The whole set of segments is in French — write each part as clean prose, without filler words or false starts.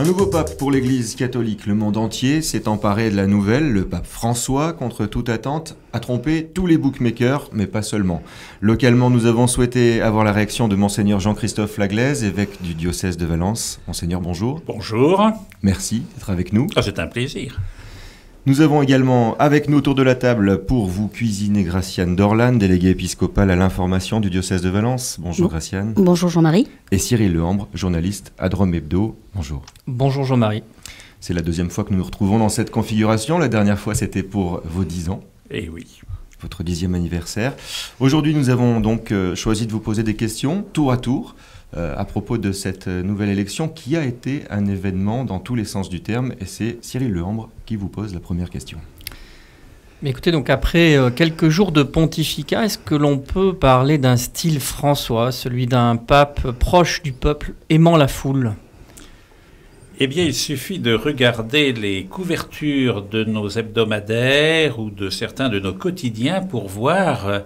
Un nouveau pape pour l'Église catholique. Le monde entier s'est emparé de la nouvelle. Le pape François, contre toute attente, a trompé tous les bookmakers, mais pas seulement. Localement, nous avons souhaité avoir la réaction de Monseigneur Jean-Christophe Laglaise, évêque du diocèse de Valence. Monseigneur, bonjour. Bonjour. Merci d'être avec nous. Ah, c'est un plaisir. Nous avons également avec nous autour de la table pour vous cuisiner Graciane Dorlan, déléguée épiscopale à l'information du diocèse de Valence. Bonjour Graciane. Bonjour Jean-Marie. Et Cyril Lehambre, journaliste à Drôme Hebdo. Bonjour. Bonjour Jean-Marie. C'est la deuxième fois que nous nous retrouvons dans cette configuration. La dernière fois, c'était pour vos 10 ans. Eh oui. Votre 10e anniversaire. Aujourd'hui, nous avons donc choisi de vous poser des questions, tour à tour, à propos de cette nouvelle élection qui a été un événement dans tous les sens du terme. Et c'est Cyril Lehambre qui vous pose la première question. Mais écoutez, donc après quelques jours de pontificat, est-ce que l'on peut parler d'un style François, celui d'un pape proche du peuple, aimant la foule ? Eh bien, il suffit de regarder les couvertures de nos hebdomadaires ou de certains de nos quotidiens pour voir...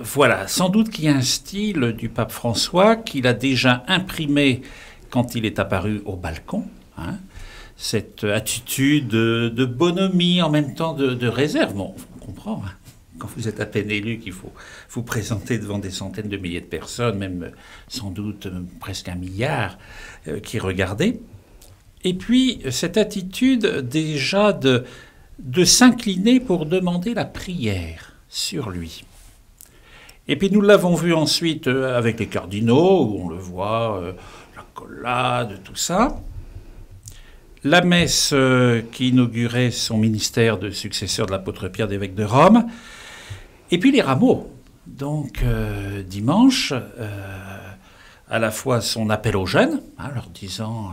voilà, sans doute qu'il y a un style du pape François qu'il a déjà imprimé quand il est apparu au balcon. Cette attitude de bonhomie, en même temps de réserve. Bon, on comprend, quand vous êtes à peine élu, qu'il faut vous présenter devant des centaines de milliers de personnes, même sans doute presque 1 milliard qui regardaient. Et puis, cette attitude déjà de s'incliner pour demander la prière sur lui. Et puis nous l'avons vu ensuite avec les cardinaux, où on le voit, la collade, tout ça. La messe qui inaugurait son ministère de successeur de l'apôtre Pierre d'évêque de Rome. Et puis les rameaux. Donc dimanche, à la fois son appel aux jeunes, leur disant,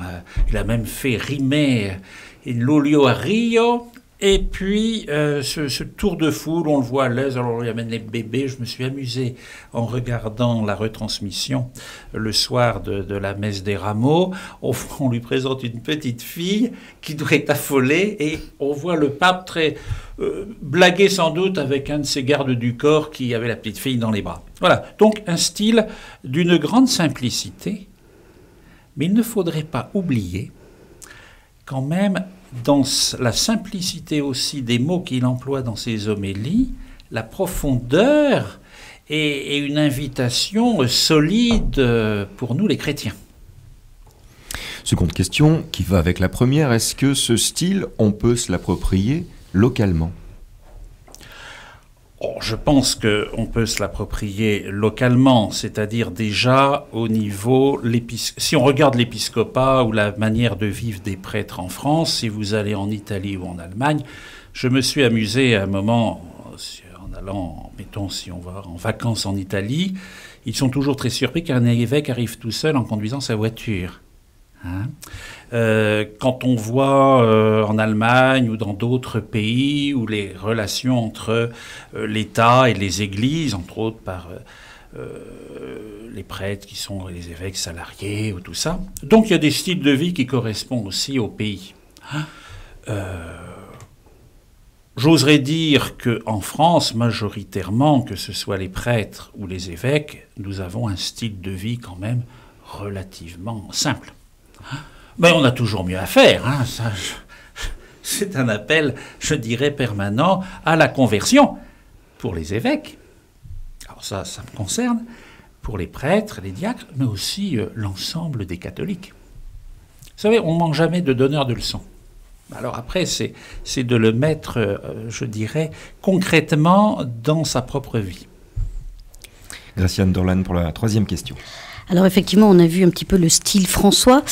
il a même fait rimer « In luglio a Rio ». Et puis, ce tour de foule, on le voit à l'aise, alors il amène les bébés. Je me suis amusé en regardant la retransmission le soir de la messe des rameaux. On lui présente une petite fille qui doit être affolée et on voit le pape très blaguer sans doute avec un de ses gardes du corps qui avait la petite fille dans les bras. Voilà, donc un style d'une grande simplicité, mais il ne faudrait pas oublier quand même dans la simplicité aussi des mots qu'il emploie dans ses homélies, la profondeur et une invitation solide pour nous les chrétiens. Seconde question qui va avec la première, est-ce que ce style, on peut se l'approprier localement ? Je pense qu'on peut se l'approprier localement, c'est-à-dire déjà au niveau... Si on regarde l'épiscopat ou la manière de vivre des prêtres en France, si vous allez en Italie ou en Allemagne, je me suis amusé à un moment, en allant, mettons, si on va en vacances en Italie, ils sont toujours très surpris qu'un évêque arrive tout seul en conduisant sa voiture. Quand on voit en Allemagne ou dans d'autres pays où les relations entre l'État et les églises, entre autres par les prêtres qui sont les évêques salariés ou tout ça, donc il y a des styles de vie qui correspondent aussi au pays. J'oserais dire qu'en France, majoritairement, que ce soit les prêtres ou les évêques, nous avons un style de vie quand même relativement simple. Mais on a toujours mieux à faire. C'est un appel, je dirais, permanent à la conversion pour les évêques. Alors ça me concerne, pour les prêtres, les diacres, mais aussi l'ensemble des catholiques. Vous savez, on ne manque jamais de donneur de leçons. Alors après, c'est de le mettre, je dirais, concrètement dans sa propre vie. Graciane Dorlan pour la troisième question. Alors effectivement, on a vu un petit peu le style François.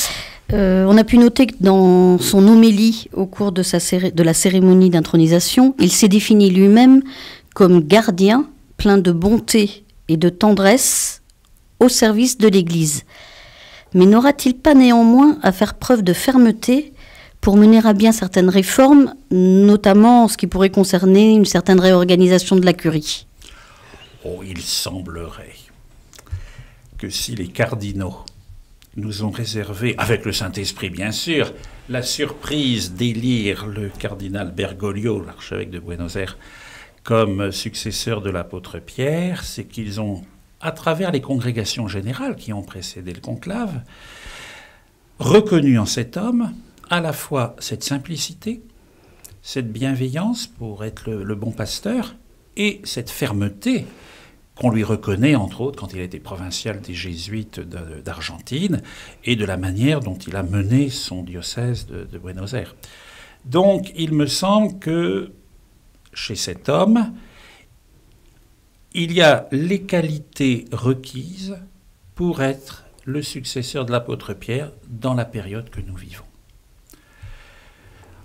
On a pu noter que dans son homélie au cours de la cérémonie d'intronisation, il s'est défini lui-même comme gardien plein de bonté et de tendresse au service de l'Église. Mais n'aura-t-il pas néanmoins à faire preuve de fermeté pour mener à bien certaines réformes, notamment en ce qui pourrait concerner une certaine réorganisation de la curie ? Il semblerait que si les cardinaux nous ont réservé, avec le Saint-Esprit bien sûr, la surprise d'élire le cardinal Bergoglio, l'archevêque de Buenos Aires, comme successeur de l'apôtre Pierre, c'est qu'ils ont, à travers les congrégations générales qui ont précédé le conclave, reconnu en cet homme à la fois cette simplicité, cette bienveillance pour être le bon pasteur, et cette fermeté qu'on lui reconnaît, entre autres, quand il était provincial des Jésuites d'Argentine, et de la manière dont il a mené son diocèse de Buenos Aires. Donc, il me semble que chez cet homme, il y a les qualités requises pour être le successeur de l'apôtre Pierre dans la période que nous vivons.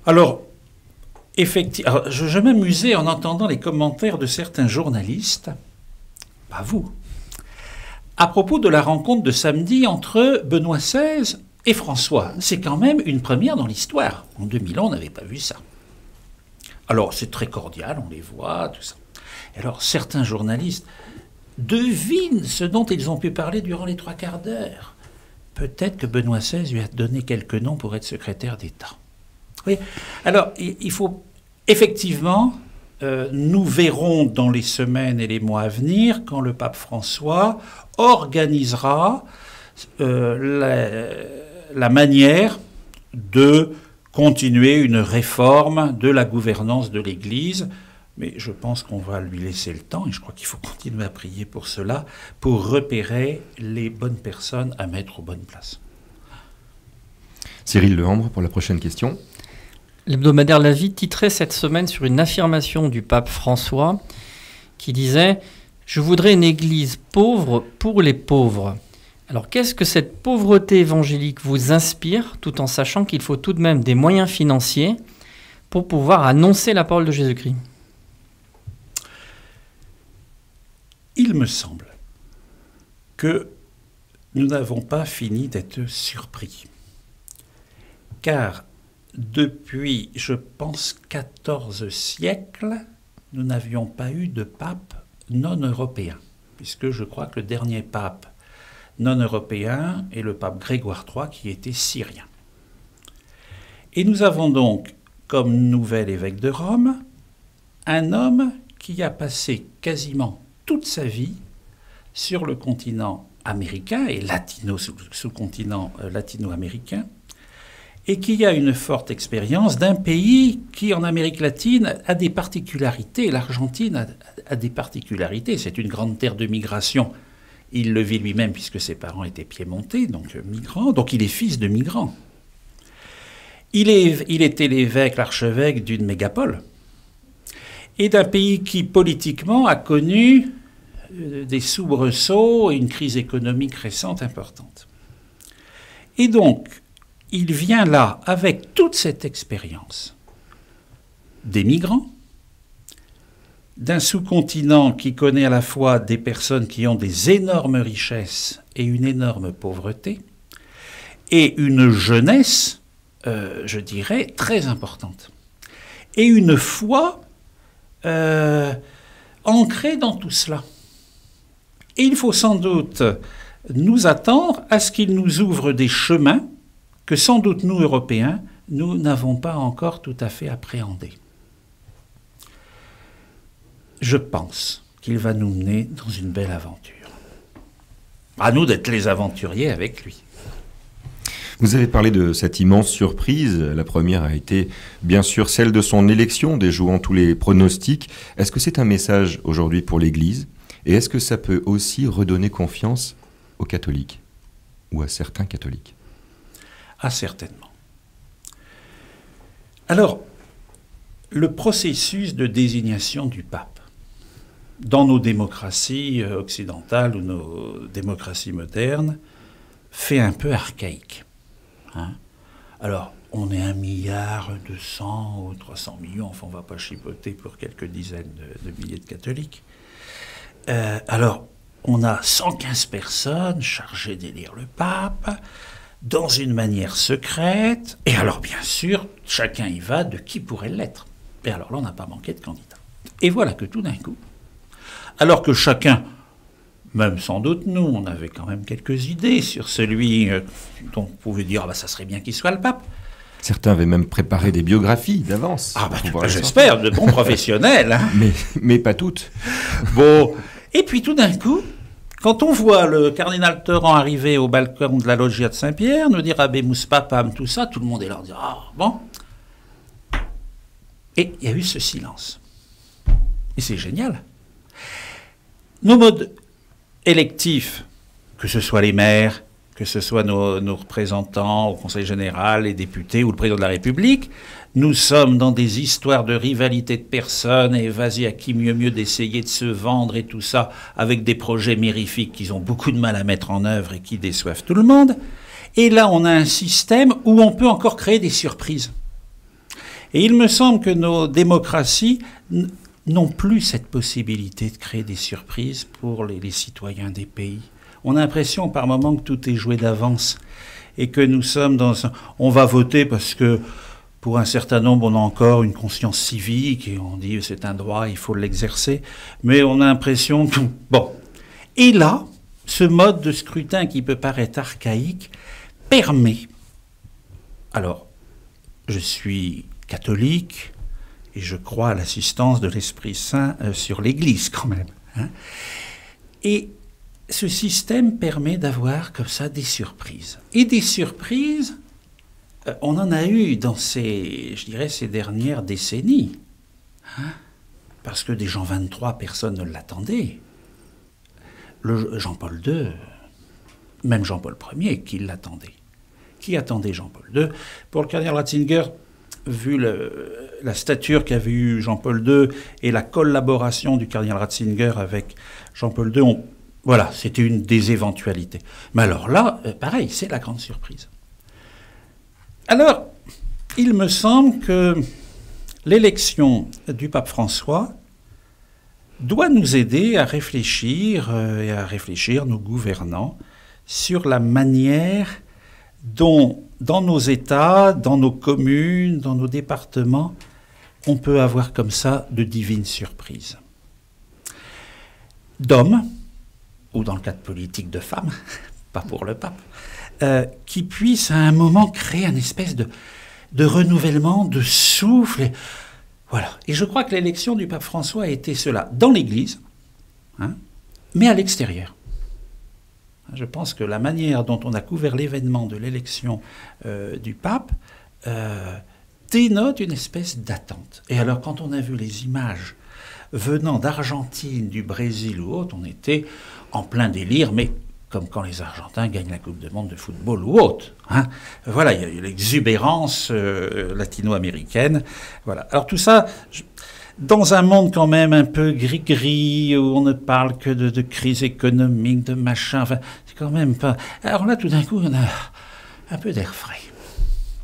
Alors, effectivement, je m'amusais en entendant les commentaires de certains journalistes, pas vous, à propos de la rencontre de samedi entre Benoît XVI et François. C'est quand même une première dans l'histoire. En 2000 ans, on n'avait pas vu ça. Alors, c'est très cordial, on les voit, tout ça. Et alors, certains journalistes devinent ce dont ils ont pu parler durant les 3/4 d'heure. Peut-être que Benoît XVI lui a donné quelques noms pour être secrétaire d'État. Oui. Alors, il faut effectivement, nous verrons dans les semaines et les mois à venir, quand le pape François organisera la manière de continuer une réforme de la gouvernance de l'Église. Mais je pense qu'on va lui laisser le temps, et je crois qu'il faut continuer à prier pour cela, pour repérer les bonnes personnes à mettre aux bonnes places. Cyril Lehambre pour la prochaine question. L'hebdomadaire La Vie titrait cette semaine sur une affirmation du pape François qui disait « Je voudrais une église pauvre pour les pauvres ». Alors qu'est-ce que cette pauvreté évangélique vous inspire, tout en sachant qu'il faut tout de même des moyens financiers pour pouvoir annoncer la parole de Jésus-Christ ? Il me semble que nous n'avons pas fini d'être surpris. Car depuis, je pense, 14 siècles, nous n'avions pas eu de pape non européen, puisque je crois que le dernier pape non européen est le pape Grégoire III, qui était syrien. Et nous avons donc, comme nouvel évêque de Rome, un homme qui a passé quasiment toute sa vie sur le continent américain et sous-continent latino-américain, et qui a une forte expérience d'un pays qui, en Amérique latine, a des particularités. L'Argentine a des particularités. C'est une grande terre de migration. Il le vit lui-même puisque ses parents étaient piémontais, donc migrants. Donc il est fils de migrants. Il était l'évêque, l'archevêque d'une mégapole et d'un pays qui, politiquement, a connu des soubresauts et une crise économique récente importante. Et donc, il vient là, avec toute cette expérience des migrants, d'un sous-continent qui connaît à la fois des personnes qui ont des énormes richesses et une énorme pauvreté, et une jeunesse, je dirais, très importante. Et une foi ancrée dans tout cela. Et il faut sans doute nous attendre à ce qu'il nous ouvre des chemins que sans doute nous, Européens, nous n'avons pas encore tout à fait appréhendés. Je pense qu'il va nous mener dans une belle aventure. À nous d'être les aventuriers avec lui. Vous avez parlé de cette immense surprise. La première a été, bien sûr, celle de son élection, déjouant tous les pronostics. Est-ce que c'est un message aujourd'hui pour l'Église ? Et est-ce que ça peut aussi redonner confiance aux catholiques ou à certains catholiques ? Ah, certainement. Alors, le processus de désignation du pape, dans nos démocraties occidentales ou nos démocraties modernes, fait un peu archaïque. Alors, on est 1 milliard 200 ou 300 millions, enfin on ne va pas chipoter pour quelques dizaines de milliers de catholiques. Alors, on a 115 personnes chargées d'élire le pape, dans une manière secrète, et alors bien sûr, chacun y va de qui pourrait l'être. Et alors là, on n'a pas manqué de candidats. Et voilà que tout d'un coup, alors que chacun, même sans doute nous, on avait quand même quelques idées sur celui dont on pouvait dire ça serait bien qu'il soit le pape. Certains avaient même préparé des biographies d'avance. J'espère, de bons professionnels. Hein. Mais pas toutes. Bon, et puis tout d'un coup, Quand on voit le cardinal Teurant arriver au balcon de la loggia de Saint-Pierre, nous dire Habemus Papam, tout ça, tout le monde est là, on dit ah bon. Et il y a eu ce silence. Et c'est génial. Nos modes électifs, que ce soit les maires, que ce soit nos représentants au Conseil général, les députés ou le président de la République, nous sommes dans des histoires de rivalité de personnes et vas-y à qui mieux d'essayer de se vendre et tout ça avec des projets mirifiques qu'ils ont beaucoup de mal à mettre en œuvre et qui déçoivent tout le monde. Et là, on a un système où on peut encore créer des surprises. Et il me semble que nos démocraties n'ont plus cette possibilité de créer des surprises pour les citoyens des pays. On a l'impression par moments que tout est joué d'avance et que nous sommes on va voter parce que pour un certain nombre, on a encore une conscience civique et on dit c'est un droit, il faut l'exercer. Mais on a l'impression que... Bon. Et là, ce mode de scrutin qui peut paraître archaïque permet... Alors, je suis catholique et je crois à l'assistance de l'Esprit Saint sur l'Église quand même. Hein. Et ce système permet d'avoir comme ça des surprises. Et des surprises... on en a eu dans ces dernières décennies. Hein, parce que des Jean 23, personne ne l'attendait. Jean-Paul II, même Jean-Paul Ier, qui l'attendait. Qui attendait Jean-Paul II? Pour le cardinal Ratzinger, vu la stature qu'avait eu Jean-Paul II et la collaboration du cardinal Ratzinger avec Jean-Paul II, voilà, c'était une des éventualités. Mais alors là, pareil, c'est la grande surprise. Alors, il me semble que l'élection du pape François doit nous aider à réfléchir, et à réfléchir, nos gouvernants, sur la manière dont, dans nos États, dans nos communes, dans nos départements, on peut avoir comme ça de divines surprises. D'hommes, ou dans le cas de politique de femmes, pas pour le pape, qui puisse à un moment créer une espèce de renouvellement, de souffle. Et, voilà. Et je crois que l'élection du pape François a été cela dans l'Église, hein, mais à l'extérieur. Je pense que la manière dont on a couvert l'événement de l'élection du pape dénote une espèce d'attente. Et alors quand on a vu les images venant d'Argentine, du Brésil ou autre, on était en plein délire, mais comme quand les Argentins gagnent la Coupe du Monde de football ou autre. Hein. Voilà, il y a eu l'exubérance latino-américaine. Voilà. Alors tout ça, dans un monde quand même un peu gris-gris, où on ne parle que de crise économique, de machin, enfin, c'est quand même pas... Alors là, tout d'un coup, on a un peu d'air frais.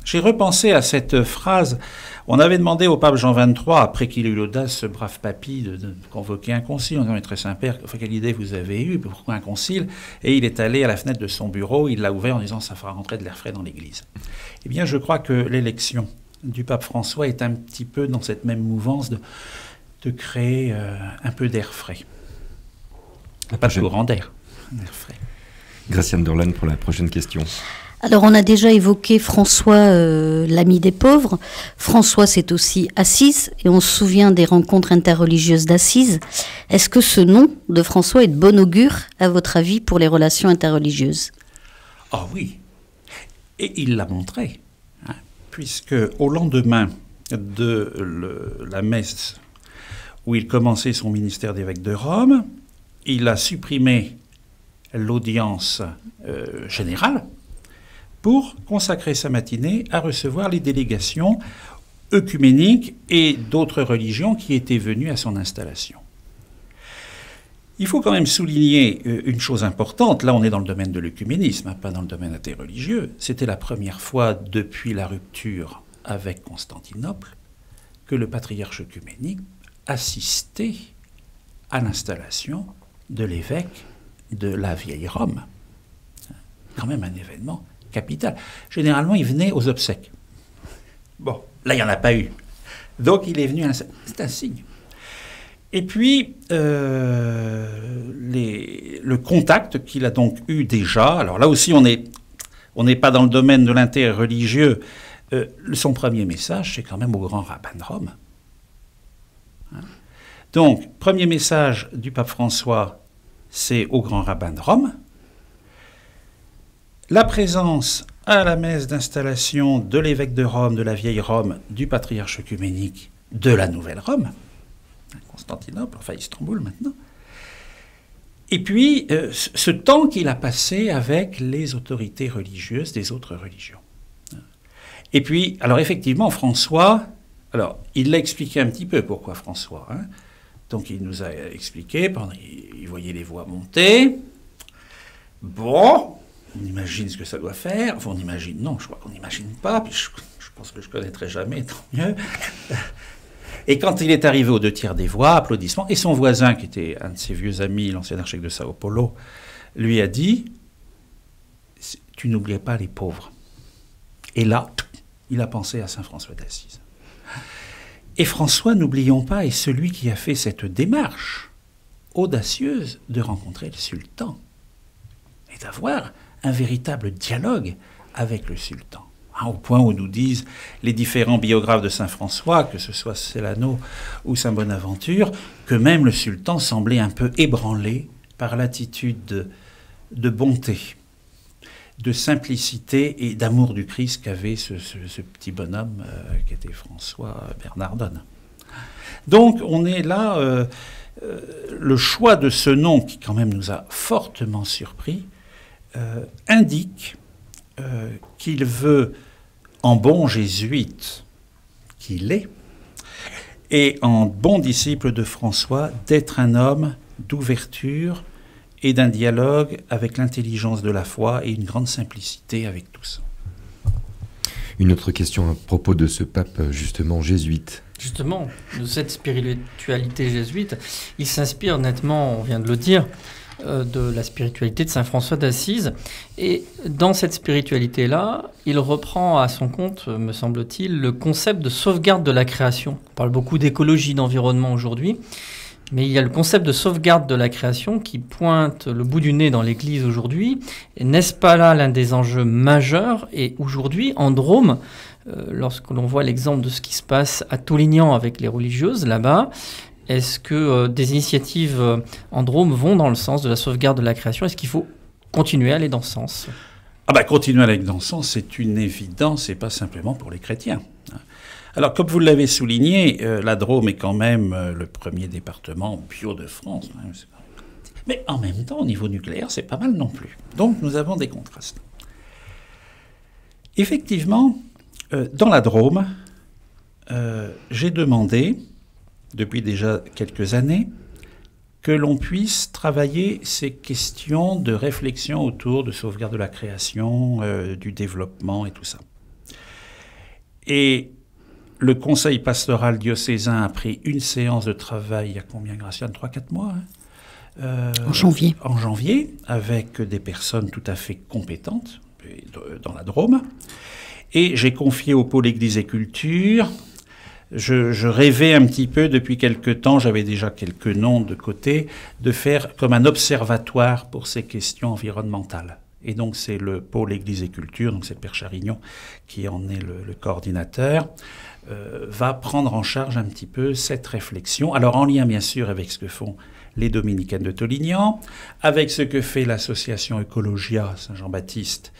J'ai repensé à cette phrase. On avait demandé au pape Jean XXIII, après qu'il ait eu l'audace, ce brave papy, de convoquer un concile. On dit, très Saint-Père, quelle idée vous avez eue, pourquoi un concile? Et il est allé à la fenêtre de son bureau, il l'a ouvert en disant, ça fera rentrer de l'air frais dans l'Église. Eh bien, je crois que l'élection du pape François est un petit peu dans cette même mouvance de créer un peu d'air frais. Pas de courant d'air, d'air frais. Graciane Dorlan pour la prochaine question. Alors, on a déjà évoqué François, l'ami des pauvres. François, c'est aussi Assise, et on se souvient des rencontres interreligieuses d'Assise. Est-ce que ce nom de François est de bon augure, à votre avis, pour les relations interreligieuses? Ah oui, et il l'a montré, hein, puisque au lendemain de la messe où il commençait son ministère d'évêque de Rome, il a supprimé l'audience générale, pour consacrer sa matinée à recevoir les délégations œcuméniques et d'autres religions qui étaient venues à son installation. Il faut quand même souligner une chose importante. Là, on est dans le domaine de l'œcuménisme, hein, pas dans le domaine interreligieux. C'était la première fois depuis la rupture avec Constantinople que le patriarche œcuménique assistait à l'installation de l'évêque de la vieille Rome. Quand même un événement capital. Généralement, il venait aux obsèques. Bon, là, il n'y en a pas eu. Donc, il est venu à l'installation. C'est un signe. Et puis, le contact qu'il a donc eu déjà, alors là aussi, on n'est pas dans le domaine de l'interreligieux. Son premier message, c'est quand même au grand rabbin de Rome. Hein? Donc, premier message du pape François c'est au grand rabbin de Rome. La présence à la messe d'installation de l'évêque de Rome, de la vieille Rome, du patriarche œcuménique de la nouvelle Rome, Constantinople, enfin Istanbul maintenant. Et puis, ce temps qu'il a passé avec les autorités religieuses des autres religions. Et puis, alors effectivement, François, alors il l'a expliqué un petit peu pourquoi François. Hein. Donc il nous a expliqué, il voyait les voix monter. Bon, on imagine ce que ça doit faire. Enfin, on imagine, non, je crois qu'on n'imagine pas. Puis je pense que je ne connaîtrai jamais, tant mieux. Et quand il est arrivé aux 2/3 des voix, applaudissements, et son voisin, qui était un de ses vieux amis, l'ancien archevêque de Sao Paulo, lui a dit « Tu n'oublies pas les pauvres ». Et là, il a pensé à saint François d'Assise. Et François, n'oublions pas, est celui qui a fait cette démarche audacieuse de rencontrer le sultan et d'avoir un véritable dialogue avec le sultan. Au point où nous disent les différents biographes de saint François, que ce soit Cellano ou saint Bonaventure, que même le sultan semblait un peu ébranlé par l'attitude de bonté, de simplicité et d'amour du Christ qu'avait ce petit bonhomme qui était François Bernardone. Donc on est là, le choix de ce nom qui quand même nous a fortement surpris, indique qu'il veut, en bon jésuite qu'il est, et en bon disciple de François, d'être un homme d'ouverture et d'un dialogue avec l'intelligence de la foi et une grande simplicité avec tous. Une autre question à propos de ce pape, justement, jésuite. Justement, de cette spiritualité jésuite, il s'inspire nettement, on vient de le dire, de la spiritualité de saint François d'Assise. Et dans cette spiritualité-là, il reprend à son compte, me semble-t-il, le concept de sauvegarde de la création. On parle beaucoup d'écologie, d'environnement aujourd'hui, mais il y a le concept de sauvegarde de la création qui pointe le bout du nez dans l'Église aujourd'hui. Et n'est-ce pas là l'un des enjeux majeurs? Et aujourd'hui, en Drôme, lorsque l'on voit l'exemple de ce qui se passe à Toulignan avec les religieuses là-bas, est-ce que des initiatives en Drôme vont dans le sens de la sauvegarde de la création? Est-ce qu'il faut continuer à aller dans ce sens? Continuer à aller dans ce sens, c'est une évidence, et pas simplement pour les chrétiens. Alors, comme vous l'avez souligné, la Drôme est quand même le premier département bio de France. Mais en même temps, au niveau nucléaire, c'est pas mal non plus. Donc, nous avons des contrastes. Effectivement, dans la Drôme, j'ai demandé, depuis déjà quelques années, que l'on puisse travailler ces questions de réflexion autour de sauvegarde de la création, du développement et tout ça. Et le conseil pastoral diocésain a pris une séance de travail il y a combien, Graciane? 3-4 mois en janvier. En janvier, avec des personnes tout à fait compétentes dans la Drôme. Et j'ai confié au pôle Église et Culture. Je rêvais un petit peu depuis quelque temps, j'avais déjà quelques noms de côté, de faire comme un observatoire pour ces questions environnementales. Et donc c'est le pôle Église et Culture, donc c'est le Père Charignon qui en est le coordinateur, va prendre en charge un petit peu cette réflexion. Alors en lien bien sûr avec ce que font les Dominicaines de Toulignan, avec ce que fait l'association Ecologia Saint-Jean-Baptiste,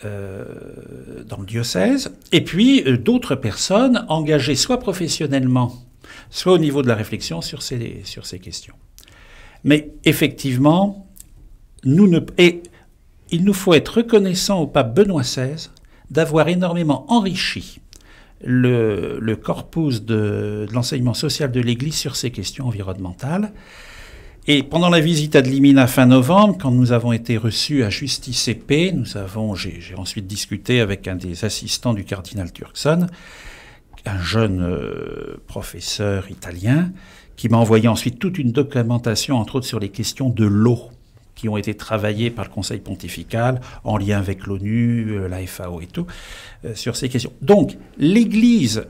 dans le diocèse, et puis d'autres personnes engagées soit professionnellement, soit au niveau de la réflexion sur ces questions. Mais effectivement, il nous faut être reconnaissant au pape Benoît XVI d'avoir énormément enrichi le corpus de l'enseignement social de l'Église sur ces questions environnementales. Et pendant la visite à Dlimina fin novembre, quand nous avons été reçus à Justice et Paix, j'ai ensuite discuté avec un des assistants du cardinal Turkson, un jeune professeur italien, qui m'a envoyé ensuite toute une documentation, entre autres sur les questions de l'eau, qui ont été travaillées par le Conseil pontifical, en lien avec l'ONU, la FAO et tout, sur ces questions. Donc, l'Église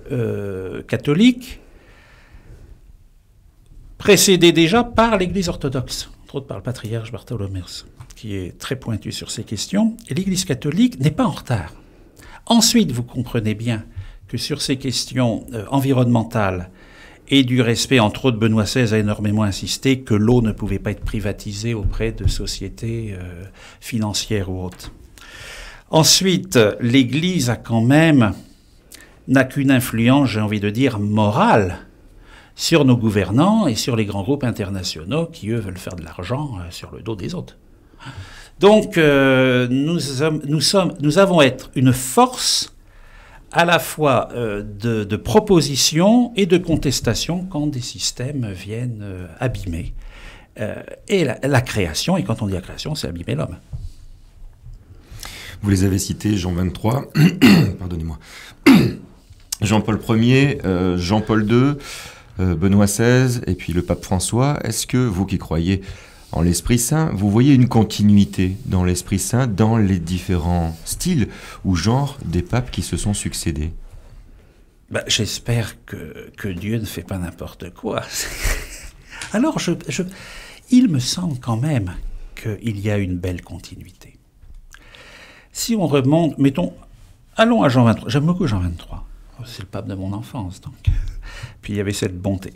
catholique, précédée déjà par l'Église orthodoxe, entre autres par le patriarche Bartholoméus, qui est très pointu sur ces questions. Et l'Église catholique n'est pas en retard. Ensuite, vous comprenez bien que sur ces questions environnementales et du respect, entre autres, Benoît XVI a énormément insisté que l'eau ne pouvait pas être privatisée auprès de sociétés financières ou autres. Ensuite, l'Église n'a qu'une influence, j'ai envie de dire, morale sur nos gouvernants et sur les grands groupes internationaux qui, eux, veulent faire de l'argent sur le dos des autres. Donc, nous avons être une force à la fois de proposition et de contestation quand des systèmes viennent abîmer. Et la création, et quand on dit la création, c'est abîmer l'homme. Vous les avez cités, Jean XXIII, pardonnez-moi, Jean-Paul Ier, Jean-Paul II, Benoît XVI et puis le pape François. Est-ce que vous qui croyez en l'Esprit Saint, vous voyez une continuité dans l'Esprit Saint, dans les différents styles ou genres des papes qui se sont succédés? J'espère que Dieu ne fait pas n'importe quoi. Alors, il me semble quand même qu'il y a une belle continuité. Si on remonte, allons à Jean XXIII. J'aime beaucoup Jean XXIII. C'est le pape de mon enfance, donc. Puis il y avait cette bonté.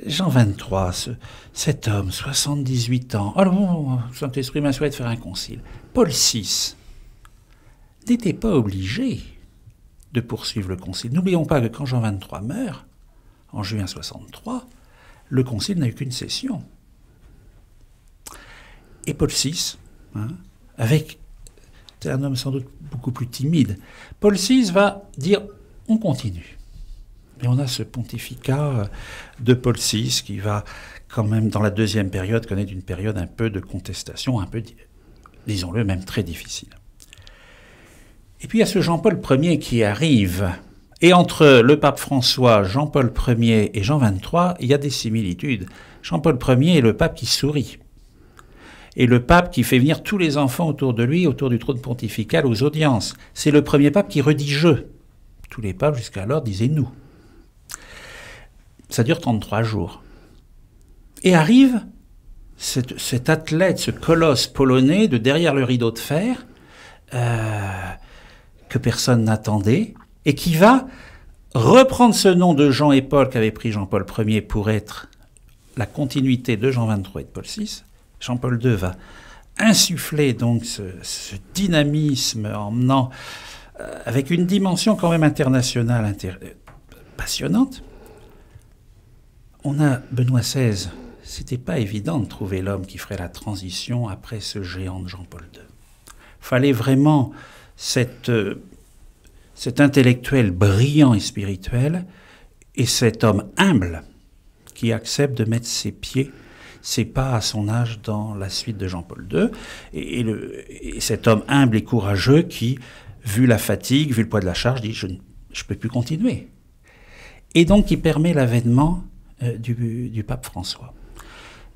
Jean XXIII, cet homme, 78 ans. Alors bon, Saint-Esprit m'a souhaité faire un concile. Paul VI n'était pas obligé de poursuivre le concile. N'oublions pas que quand Jean XXIII meurt, en juin 63, le concile n'a eu qu'une session. Et Paul VI, c'est un homme sans doute beaucoup plus timide, Paul VI va dire on continue. Et on a ce pontificat de Paul VI qui va quand même dans la deuxième période connaître une période un peu de contestation, un peu, disons-le, même très difficile. Et puis il y a ce Jean-Paul Ier qui arrive. Et entre le pape François, Jean-Paul Ier et Jean XXIII, il y a des similitudes. Jean-Paul Ier est le pape qui sourit. Et le pape qui fait venir tous les enfants autour de lui, autour du trône pontifical, aux audiences. C'est le premier pape qui redit « je ». Tous les papes jusqu'alors disaient « nous ». Ça dure 33 jours. Et arrive cet athlète, ce colosse polonais de derrière le rideau de fer, que personne n'attendait, et qui va reprendre ce nom de Jean et Paul qu'avait pris Jean-Paul Ier pour être la continuité de Jean XXIII et de Paul VI. Jean-Paul II va insuffler donc ce dynamisme emmenant avec une dimension quand même internationale passionnante. On a Benoît XVI. C'était pas évident de trouver l'homme qui ferait la transition après ce géant de Jean-Paul II. Fallait vraiment cet intellectuel brillant et spirituel et cet homme humble qui accepte de mettre ses pas à son âge dans la suite de Jean-Paul II, et cet homme humble et courageux qui, vu la fatigue, vu le poids de la charge, dit « je ne peux plus continuer ». Et donc qui permet l'avènement du pape François.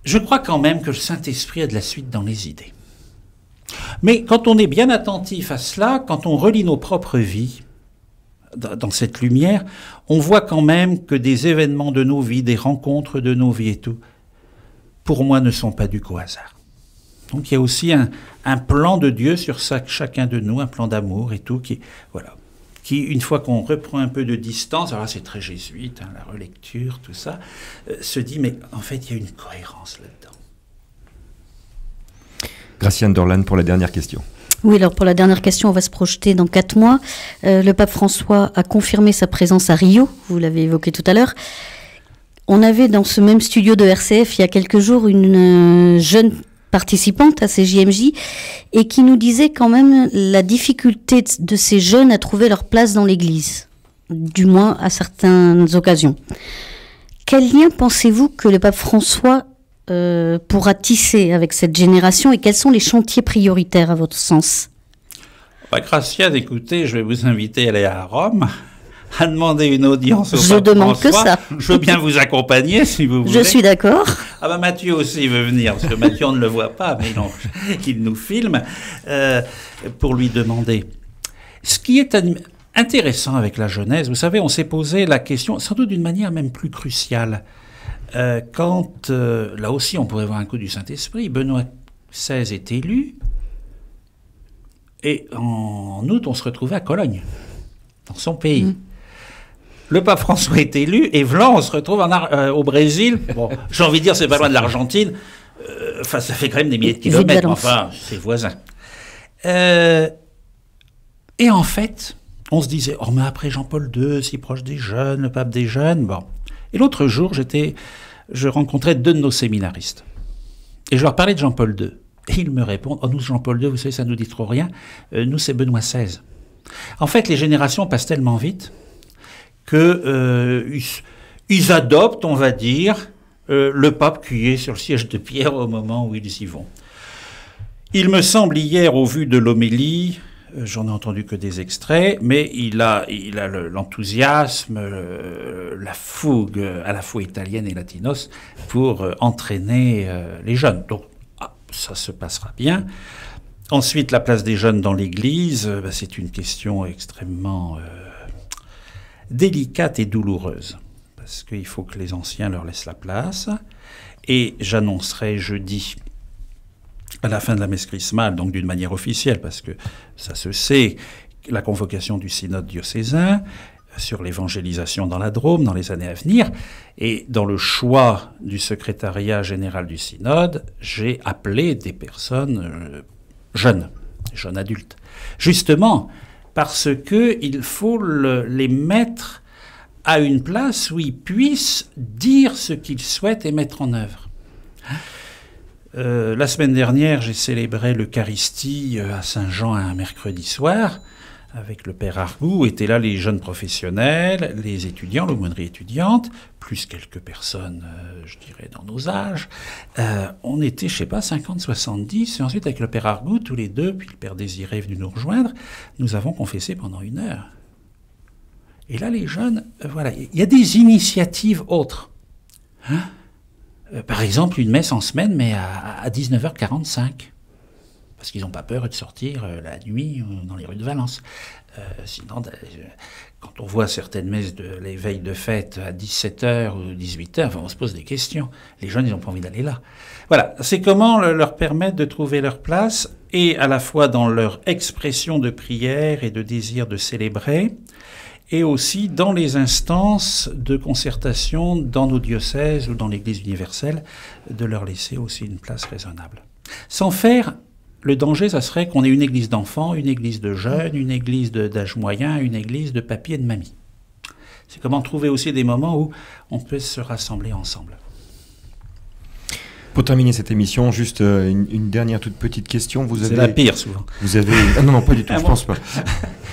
Je crois quand même que le Saint-Esprit a de la suite dans les idées. Mais quand on est bien attentif à cela, quand on relit nos propres vies, dans cette lumière, on voit quand même que des événements de nos vies, des rencontres de nos vies et tout, pour moi, ne sont pas dus qu'au hasard. Donc il y a aussi un plan de Dieu sur chacun de nous, un plan d'amour et tout, qui, une fois qu'on reprend un peu de distance, alors là c'est très jésuite, la relecture, tout ça, se dit, mais en fait, il y a une cohérence là-dedans. Graciane Dorlan pour la dernière question. Oui, alors pour la dernière question, on va se projeter dans 4 mois. Le pape François a confirmé sa présence à Rio, vous l'avez évoqué tout à l'heure. On avait dans ce même studio de RCF, il y a quelques jours, une jeune participante à ces JMJ et qui nous disait quand même la difficulté de ces jeunes à trouver leur place dans l'Église, du moins à certaines occasions. Quel lien pensez-vous que le pape François pourra tisser avec cette génération et quels sont les chantiers prioritaires à votre sens? Graciane, écoutez, je vais vous inviter à aller à Rome, à demander une audience au pape François. Je demande que ça. Je veux bien vous accompagner si vous voulez. Je suis d'accord. Ah bah Mathieu aussi veut venir, parce que Mathieu on ne le voit pas, mais il nous filme, pour lui demander. Ce qui est intéressant avec la Genèse, vous savez, on s'est posé la question, sans doute d'une manière même plus cruciale, quand, là aussi on pourrait voir un coup du Saint-Esprit, Benoît XVI est élu, et en août on se retrouvait à Cologne, dans son pays. le pape François est élu, et vlan, on se retrouve au Brésil. Bon, j'ai envie de dire, c'est pas loin de l'Argentine. Enfin, ça fait quand même des milliers de kilomètres, enfin, c'est voisin. Et en fait, on se disait, oh, mais après Jean-Paul II, si proche des jeunes, le pape des jeunes, bon. Et l'autre jour, je rencontrais 2 de nos séminaristes. Et je leur parlais de Jean-Paul II. Et ils me répondent, oh, nous, Jean-Paul II, vous savez, ça nous dit trop rien. Nous, c'est Benoît XVI. En fait, les générations passent tellement vite que ils adoptent, on va dire, le pape qui est sur le siège de Pierre au moment où ils y vont. Il me semble hier, au vu de l'homélie, j'en ai entendu que des extraits, mais il a l'enthousiasme, la fougue à la fois italienne et latinos pour entraîner les jeunes. Donc, ça se passera bien. Ensuite, la place des jeunes dans l'Église, c'est une question extrêmement délicate et douloureuse, parce qu'il faut que les anciens leur laissent la place. Et j'annoncerai jeudi, à la fin de la messe chrismale, donc d'une manière officielle, parce que ça se sait, la convocation du synode diocésain sur l'évangélisation dans la Drôme dans les années à venir. Et dans le choix du secrétariat général du synode, j'ai appelé des personnes jeunes adultes, justement parce qu'il faut les mettre à une place où ils puissent dire ce qu'ils souhaitent et mettre en œuvre. La semaine dernière, j'ai célébré l'Eucharistie à Saint-Jean un mercredi soir avec le père Argout. Étaient là les jeunes professionnels, les étudiants, l'aumônerie étudiante, plus quelques personnes, je dirais, dans nos âges. On était, je sais pas, 50, 70. Et ensuite, avec le père Argout, tous les deux, puis le père Désiré est venu nous rejoindre, nous avons confessé pendant 1 heure. Et là, les jeunes, voilà, il y a des initiatives autres. Par exemple, une messe en semaine, mais à 19h45. Parce qu'ils n'ont pas peur de sortir la nuit dans les rues de Valence. Sinon, quand on voit certaines messes de les veilles de fête à 17h ou 18h, on se pose des questions. Les jeunes, ils n'ont pas envie d'aller là. Voilà, c'est comment leur permettre de trouver leur place, et à la fois dans leur expression de prière et de désir de célébrer, et aussi dans les instances de concertation dans nos diocèses ou dans l'Église universelle, de leur laisser aussi une place raisonnable. Sans faire, le danger, ça serait qu'on ait une église d'enfants, une église de jeunes, une église d'âge moyen, une église de papy et de mamie. C'est comment trouver aussi des moments où on peut se rassembler ensemble. Pour terminer cette émission, juste une dernière toute petite question. C'est la pire, souvent. Vous avez... Ah non, pas du tout, je pense pas.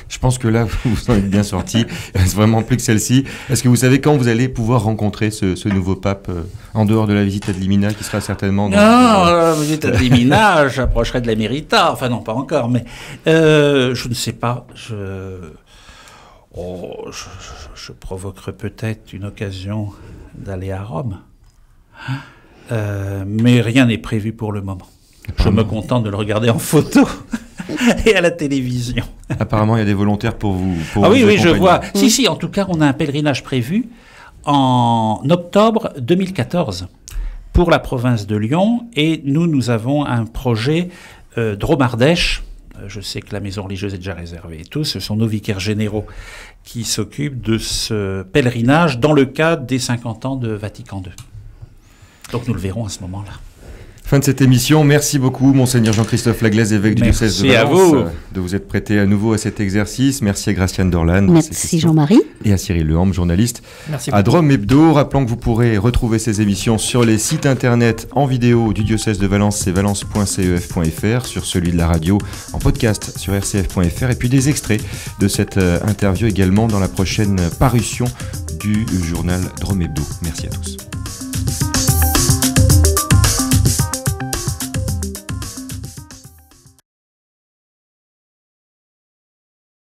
Je pense que là, vous en êtes bien sorti. Il reste vraiment plus que celle-ci. Est-ce que vous savez quand vous allez pouvoir rencontrer ce nouveau pape, en dehors de la visite ad limina, qui sera certainement... Non, la visite ad limina, j'approcherai de l'Émérita. Enfin non, pas encore, mais je ne sais pas. Je provoquerai peut-être une occasion d'aller à Rome. Mais rien n'est prévu pour le moment. Je me contente de le regarder en photo et à la télévision. Apparemment, il y a des volontaires pour vous. Oui, je vois. Si, en tout cas, on a un pèlerinage prévu en octobre 2014 pour la province de Lyon. Et nous avons un projet Drôme-Ardèche. Je sais que la maison religieuse est déjà réservée et tout. Ce sont nos vicaires généraux qui s'occupent de ce pèlerinage dans le cadre des 50 ans de Vatican II. Donc nous le verrons à ce moment-là. Fin de cette émission. Merci beaucoup, Monseigneur Jean-Christophe Laglaise, évêque du diocèse de Valence, de vous être prêté à nouveau à cet exercice. Merci à Graciane Dorlan. Merci Jean-Marie. Et à Cyril Lehambe, journaliste à Drôme Hebdo. Rappelons que vous pourrez retrouver ces émissions sur les sites internet en vidéo du diocèse de Valence, c'est valence.cef.fr, sur celui de la radio, en podcast sur rcf.fr, et puis des extraits de cette interview également dans la prochaine parution du journal Drôme Hebdo. Merci à tous.